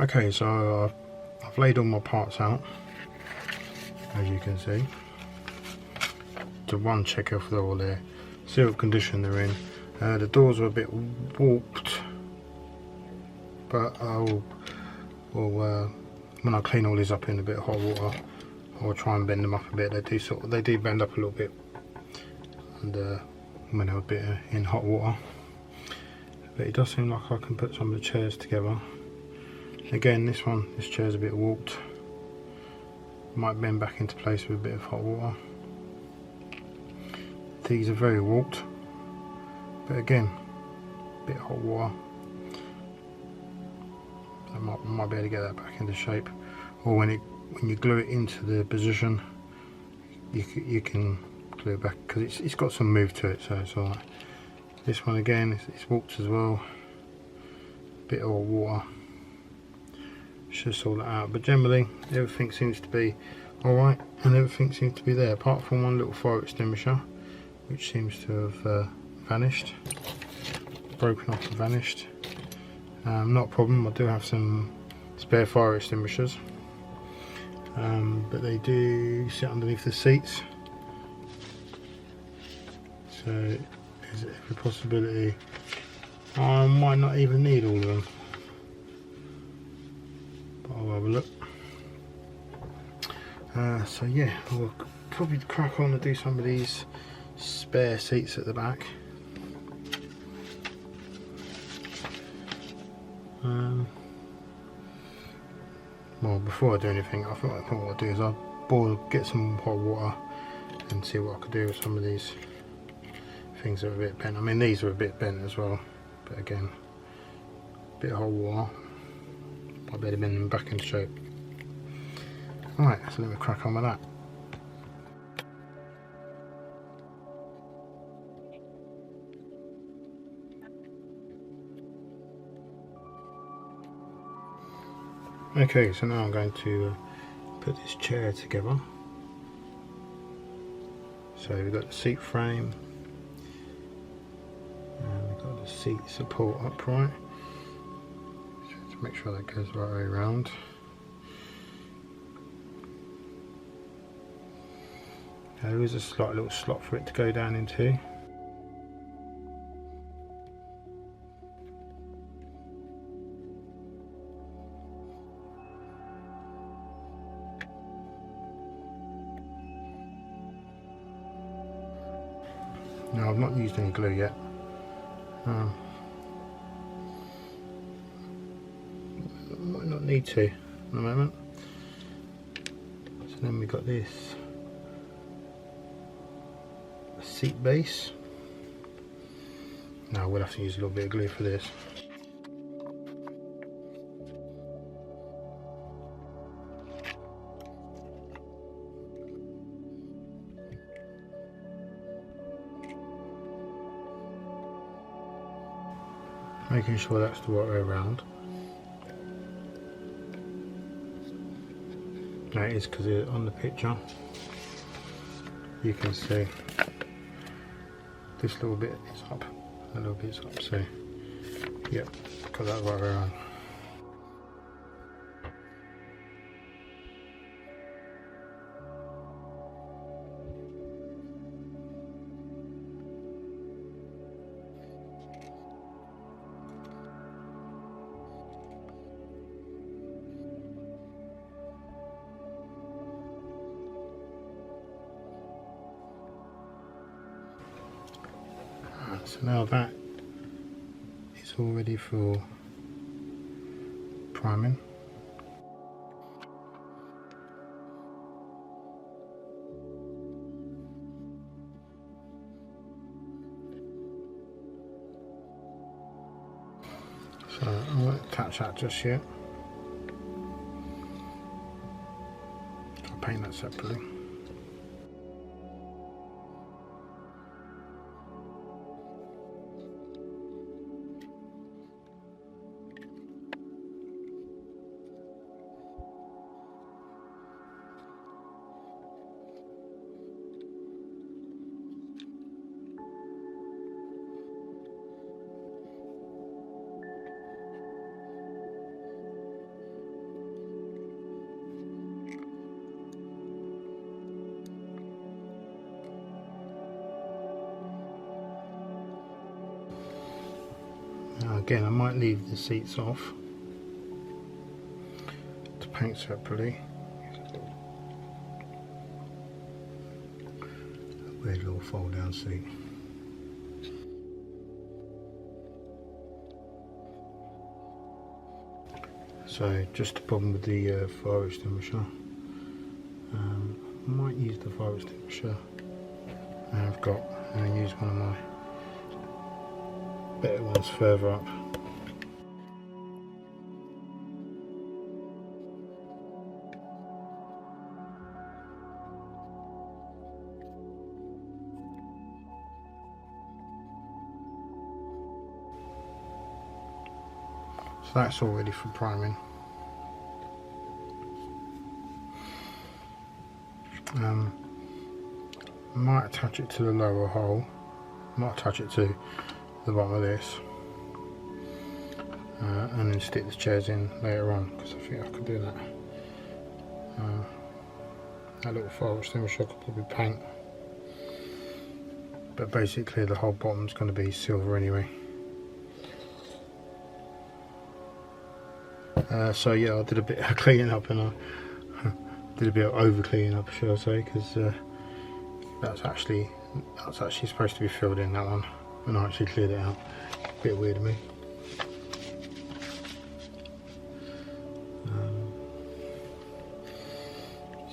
Okay, so I've laid all my parts out, as you can see, to one check if they're all there, see what condition they're in. The doors are a bit warped, but when I clean all these up in a bit of hot water, I'll try and bend them up a bit. They do bend up a little bit, and when they're a bit in hot water. But it does seem like I can put some of the chairs together. Again, this chair's a bit warped. Might bend back into place with a bit of hot water. These are very warped, but again, a bit of hot water. I might be able to get that back into shape. Or when you glue it into the position, you can glue it back, because it's got some move to it, so it's alright. This one again, it's warped as well. Bit of hot water. Should sort it out, but generally everything seems to be alright, and everything seems to be there, apart from one little fire extinguisher which seems to have vanished, broken off and vanished. Not a problem, I do have some spare fire extinguishers, but they do sit underneath the seats, so there's every possibility I might not even need all of them. I'll have a look. So yeah, we'll probably crack on and do some of these spare seats at the back. Well, before I do anything, I think what I'll do is I'll get some hot water and see what I could do with some of these things that are a bit bent. I mean, these are a bit bent as well, but again, a bit of hot water. I better bend them back into shape. Alright, so let me crack on with that. Okay, so now I'm going to put this chair together. So we've got the seat frame, and we've got the seat support upright. Make sure that goes the right way around. There is a slight little slot for it to go down into. Now, I've not used any glue yet. Might not need to at the moment. So then we've got this seat base. Now we'll have to use a little bit of glue for this. Making sure that's the right way around. That is because on the picture you can see this little bit is up, a little bit's up, so yep, got that right way around. So now that is all ready for priming. So I won't attach that just yet. I'll paint that separately. Now again, I might leave the seats off to paint separately. Weird little fold down seat. So just a problem with the fire extinguisher. I might use the fire extinguisher I've got and use one of my better ones further up. So that's all ready for priming. I might attach it to the lower hole, might attach it to the bottom of this, and then stick the chairs in later on, because I think I could do that. That little fire extinguisher I could probably paint, but basically the whole bottom's going to be silver anyway. So yeah, I did a bit of cleaning up, and I did a bit of over cleaning up, shall I say, because that's actually supposed to be filled in, that one, and I actually cleared it out. A bit weird of me.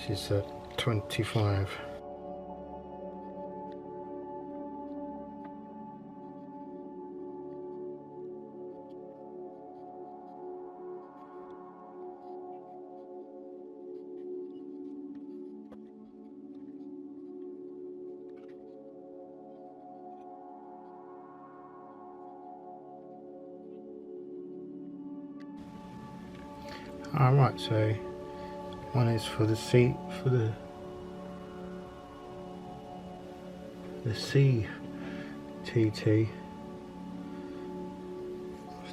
This is 25. Alright, so one is for the seat, for the CTT,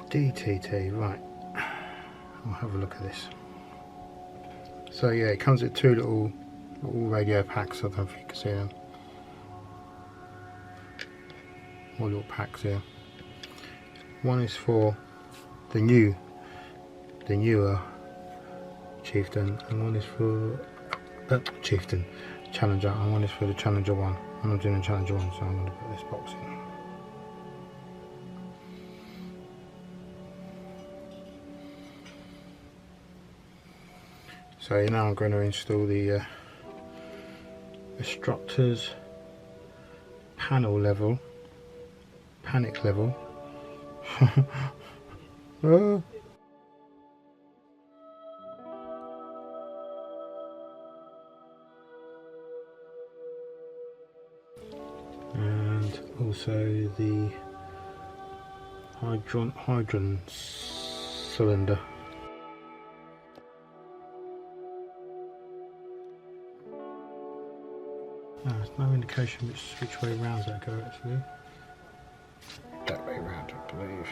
DTT, right. I'll have a look at this. So yeah, it comes with two little radio packs. I don't know if you can see them. More little packs here. One is for the newer Chieftain, and one is for Chieftain Challenger, and one is for the Challenger 1. I'm not doing the Challenger 1, so I'm going to put this box in. So now I'm going to install the instructors panic level. And also the hydrogen cylinder. There's no indication which way round that go actually. That way round, I believe.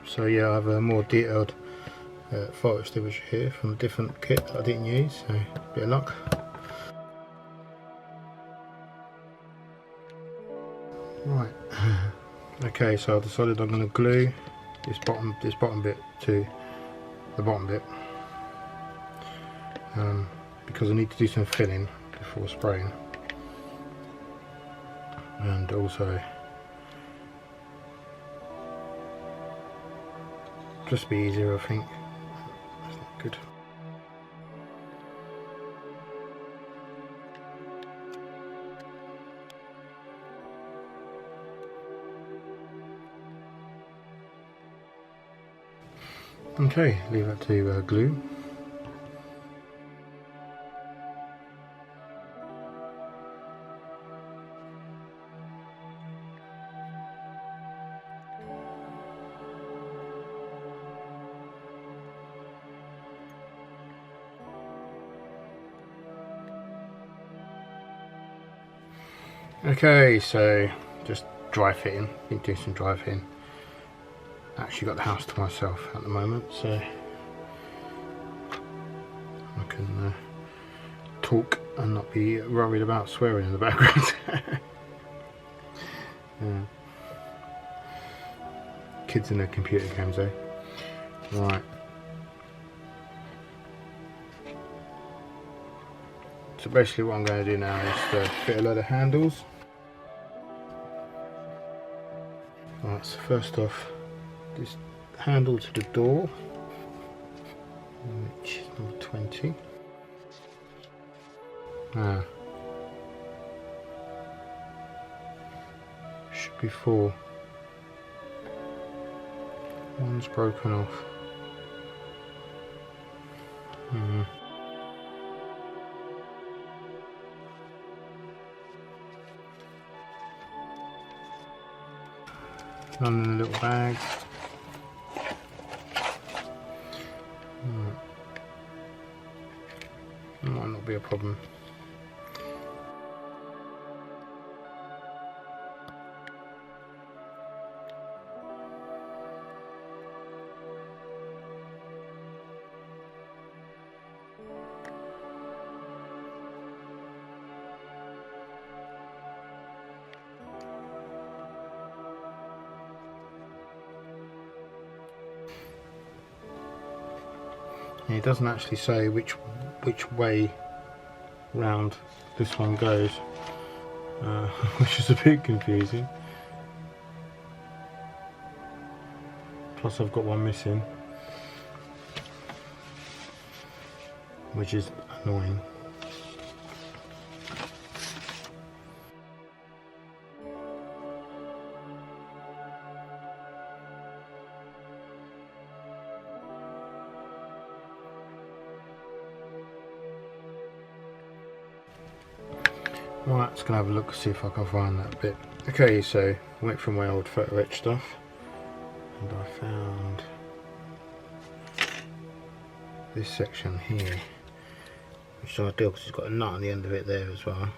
So yeah, I have a more detailed fire extinguisher here from a different kit that I didn't use, so a bit of luck. Right, okay, so I decided I'm going to glue this bottom bit to the bottom bit, because I need to do some filling before spraying, and also just be easier, I think. That's not good. Okay, leave that to glue. Okay, so just dry fitting. Been doing some dry fitting. Actually got the house to myself at the moment, so I can talk and not be worried about swearing in the background. Yeah. Kids and their computer games, eh? Right. So basically what I'm going to do now is to fit a load of handles. Right, so first off, this handle to the door, which is number 20. Should be 4. One's broken off. None in a little bag. Might not be a problem. And it doesn't actually say which way round this one goes, which is a bit confusing. Plus I've got one missing, which is annoying. Right, let's go have a look, see if I can find that bit. Okay, so I went through my old photo etch stuff and I found this section here, which is ideal because it's got a nut on the end of it there as well.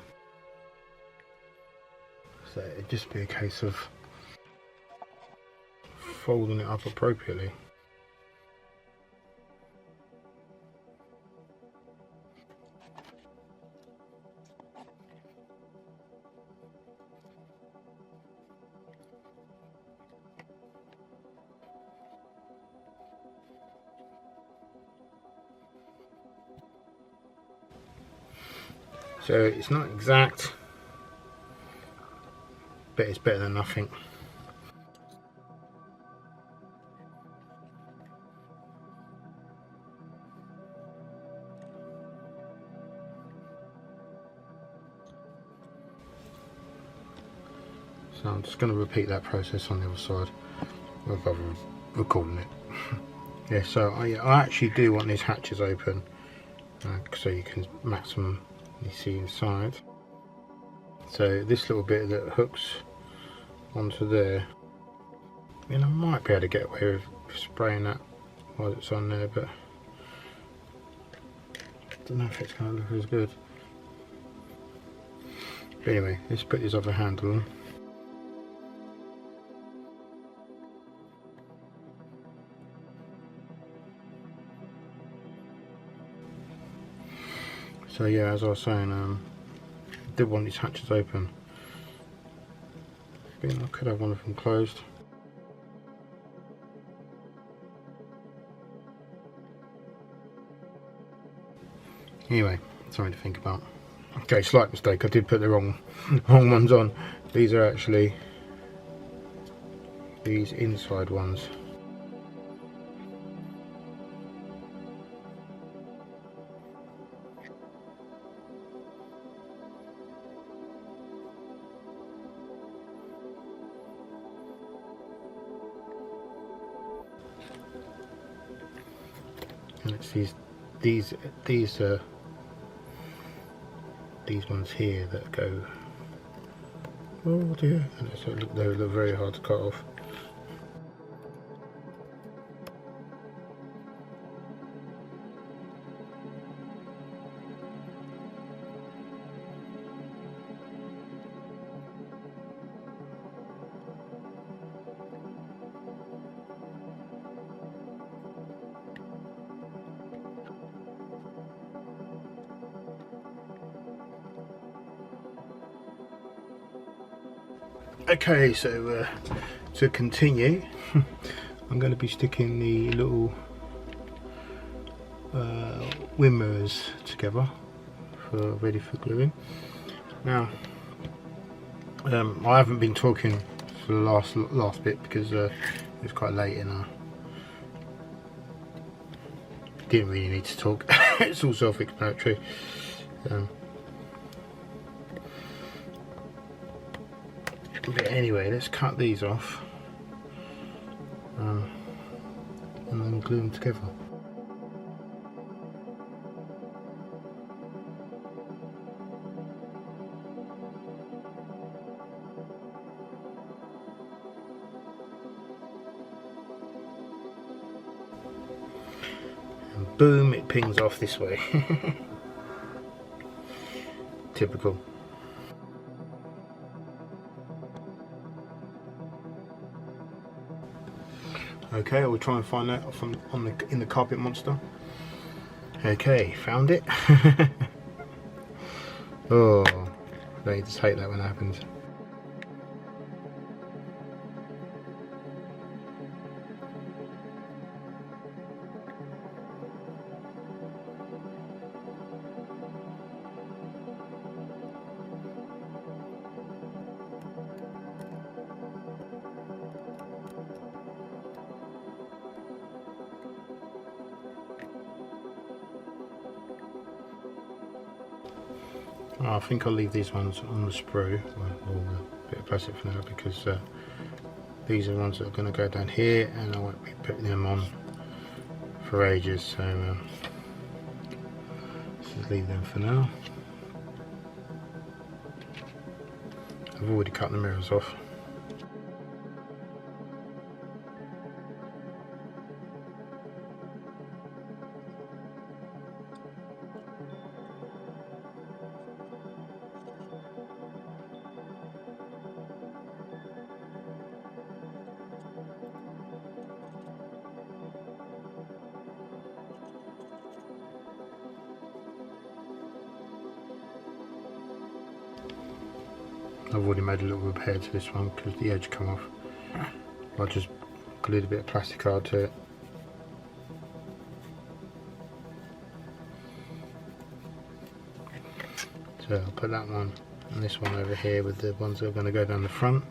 So it'd just be a case of folding it up appropriately. So it's not exact, but it's better than nothing. So I'm just going to repeat that process on the other side. I'll bother recording it. Yeah, so I actually do want these hatches open, so you can maximally see inside. So this little bit that hooks onto there, I mean, I might be able to get away with spraying that while it's on there, but I don't know if it's going to look as good. But anyway, let's put this other handle on. So yeah, as I was saying, I did want these hatches open. But I could have one of them closed. Anyway, something to think about. Okay, slight mistake. I did put the wrong ones on. These are actually these inside ones. And it's these ones here that go, oh dear, and they look very hard to cut off. Okay, so to continue, I'm going to be sticking the little wind mirrors together for ready for gluing. Now, I haven't been talking for the last bit because it's quite late and I didn't really need to talk. It's all self-explanatory. But anyway, let's cut these off and then glue them together. And boom, it pings off this way. Typical. Okay, we'll try and find that in the carpet monster. Okay, found it. Oh, I just hate that when it happens. I think I'll leave these ones on the sprue, or the bit of plastic for now, because these are the ones that are going to go down here and I won't be putting them on for ages, so let's just leave them for now. I've already cut the mirrors off. I've already made a little repair to this one because the edge come off. I just glued a bit of plastic card to it. So I'll put that one and this one over here with the ones that are going to go down the front.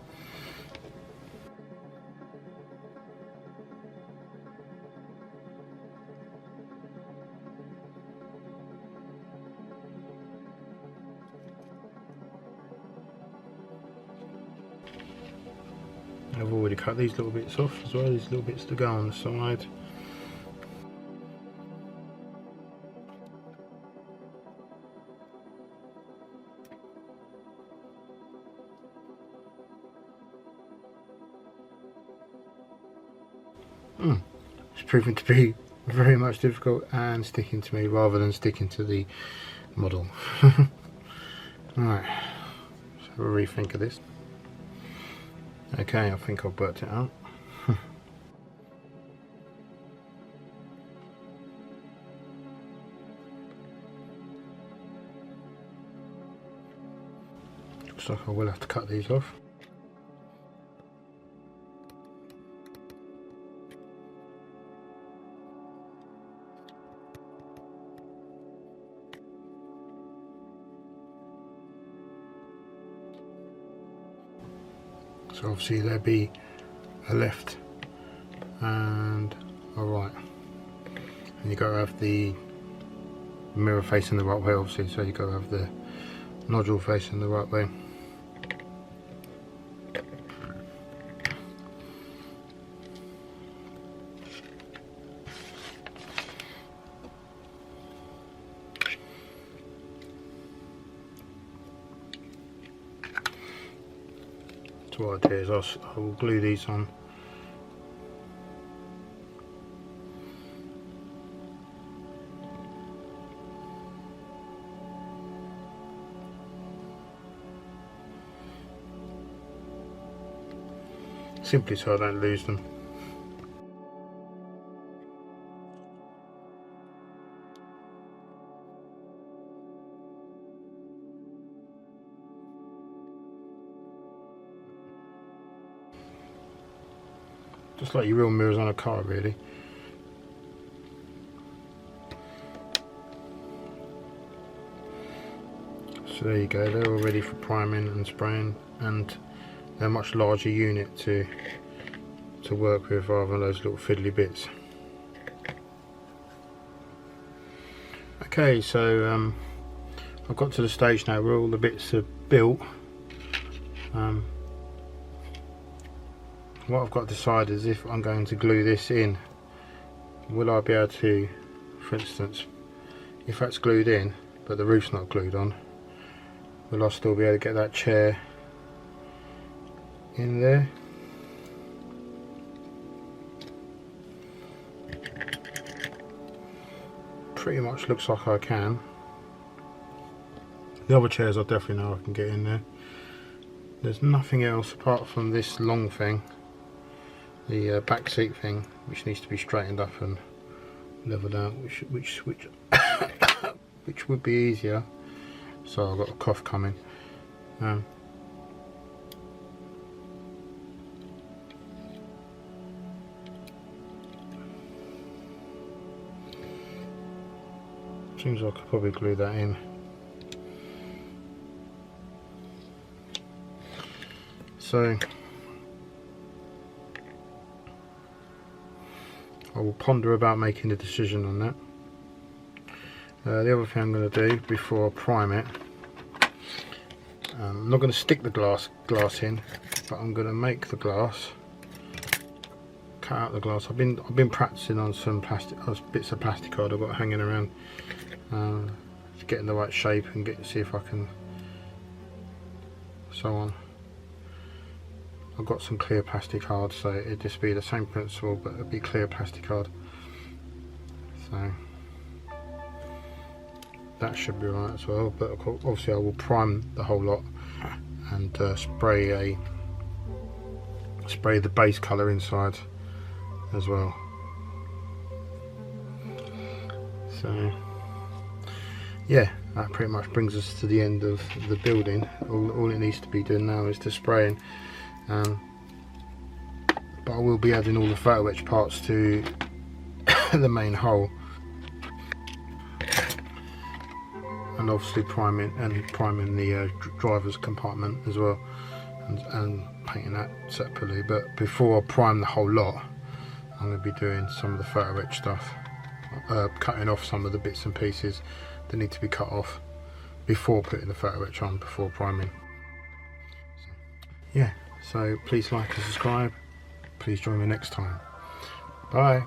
I've already cut these little bits off as well, these little bits to go on the side. It's proving to be very much difficult and sticking to me rather than sticking to the model. Alright, let's have a rethink of this. Okay, I think I've worked it out. Looks like I will have to cut these off. So obviously there'd be a left and a right, and you got to have the mirror facing the right way, obviously, so you got to have the nodule facing the right way. So what I'll do is I will glue these on. Simply so I don't lose them. just like your real mirrors on a car really. So there you go, they're all ready for priming and spraying, and they're a much larger unit to work with rather than those little fiddly bits. Okay, so I've got to the stage now where all the bits are built. What I've got to decide is if I'm going to glue this in, will I be able to, for instance, if that's glued in but the roof's not glued on, will I still be able to get that chair in there? Pretty much looks like I can. The other chairs I definitely know I can get in there. There's nothing else apart from this long thing, the back seat thing, which needs to be straightened up and leveled out, which which would be easier. So I've got a cough coming. Seems like I could probably glue that in. So I will ponder about making a decision on that. The other thing I'm going to do before I prime it, I'm not going to stick the glass in, but I'm going to make the glass, cut out the glass. I've been practicing on some bits of plastic card I've got hanging around, to get in the right shape and see if I can, so on. I've got some clear plastic card, so it'd just be the same principle, but it'd be clear plastic card. So that should be right as well. But obviously I will prime the whole lot and spray the base colour inside as well. So yeah, that pretty much brings us to the end of the building. All it needs to be done now is to spraying. But I will be adding all the photo etch parts to the main hull, and obviously priming the driver's compartment as well, and painting that separately. But before I prime the whole lot, I'm going to be doing some of the photo etch stuff, cutting off some of the bits and pieces that need to be cut off before putting the photo etch on, before priming. Yeah. So please like and subscribe. Please join me next time. Bye.